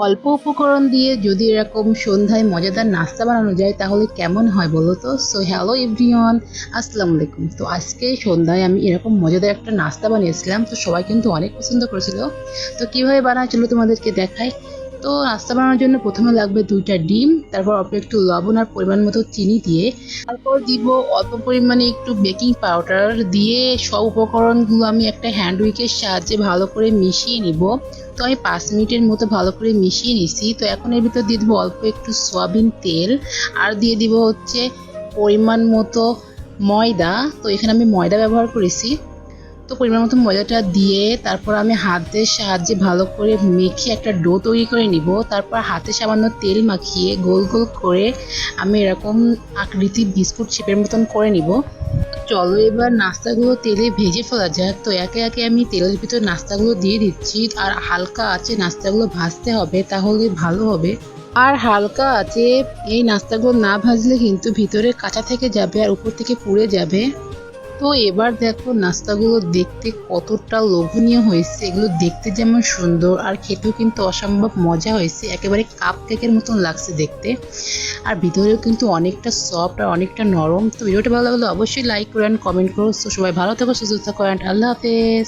অল্প উপকরণ দিয়ে যদি এরকম সন্ধ্যায় মজাদার নাস্তা বানানো যায় তাহলে কেমন হয় বলো তো। সো হ্যালো এভরিওয়ান, আসসালামু আলাইকুম। তো আজকে সন্ধ্যায় আমি এরকম মজাদার একটা নাস্তা বানিয়েছিলাম, তো সবাই কিন্তু অনেক পছন্দ করেছিল। তো কিভাবে বানায় চলো তোমাদেরকে দেখাই। তো নাস্তা বানানোর জন্য প্রথমে লাগবে 2টা ডিম, তারপর অল্প একটু লবণ আর পরিমাণ মতো চিনি দিয়ে, তারপর দিব অল্প পরিমাণে একটু বেকিং পাউডার দিয়ে সব উপকরণগুলো আমি একটা হ্যান্ড উইকের সাহায্যে ভালো করে মিশিয়ে নিব। তো আমি 5 মিনিটের মতো ভালো করে মিশিয়ে নিছি। তো এখন এর ভিতর দিয়ে দেবো অল্প একটু সয়াবিন তেল, আর দিয়ে দিব হচ্ছে পরিমাণ মতো ময়দা। তো এখানে আমি ময়দা ব্যবহার করেছি। তো পরিমাণ মতো ময়দাটা দিয়ে তারপর আমি হাতের সাহায্যে ভালো করে মেখে একটা ডো তৈরি করে নিব। তারপর হাতে সামান্য তেল মাখিয়ে গোল গোল করে আমি এরকম আকৃতি বিস্কুট শেপের মতন করে নিব। চলো এবার নাস্তাগুলো তেলে ভেজে ফেলা যাক। তো একে একে আমি তেলের ভিতর নাস্তাগুলো দিয়ে দিচ্ছি, আর হালকা আঁচে নাস্তাগুলো ভাজতে হবে, তাহলে ভালো হবে। আর হালকা আঁচে এই নাস্তাগুলো না ভাজলে কিন্তু ভিতরে কাঁচা থেকে যাবে আর উপর থেকে পুড়ে যাবে। তো এবার দেখো নাস্তাগুলো দেখতে কতটা লোভনীয় হয়েছে। এগুলো দেখতে যেমন সুন্দর আর খেতেও কিন্তু অসম্ভব মজা হয়েছে, একেবারে কাপ কেকের মতন লাগছে দেখতে। আর ভিতরেও কিন্তু অনেকটা সফট আর অনেকটা নরম। তো ভিডিওটা ভালো লাগলে অবশ্যই লাইক করেন, কমেন্ট করো। তো সবাই ভালো থাকো, সুস্থ থাকো, অ্যান্ড আল্লাহ হাফেজ।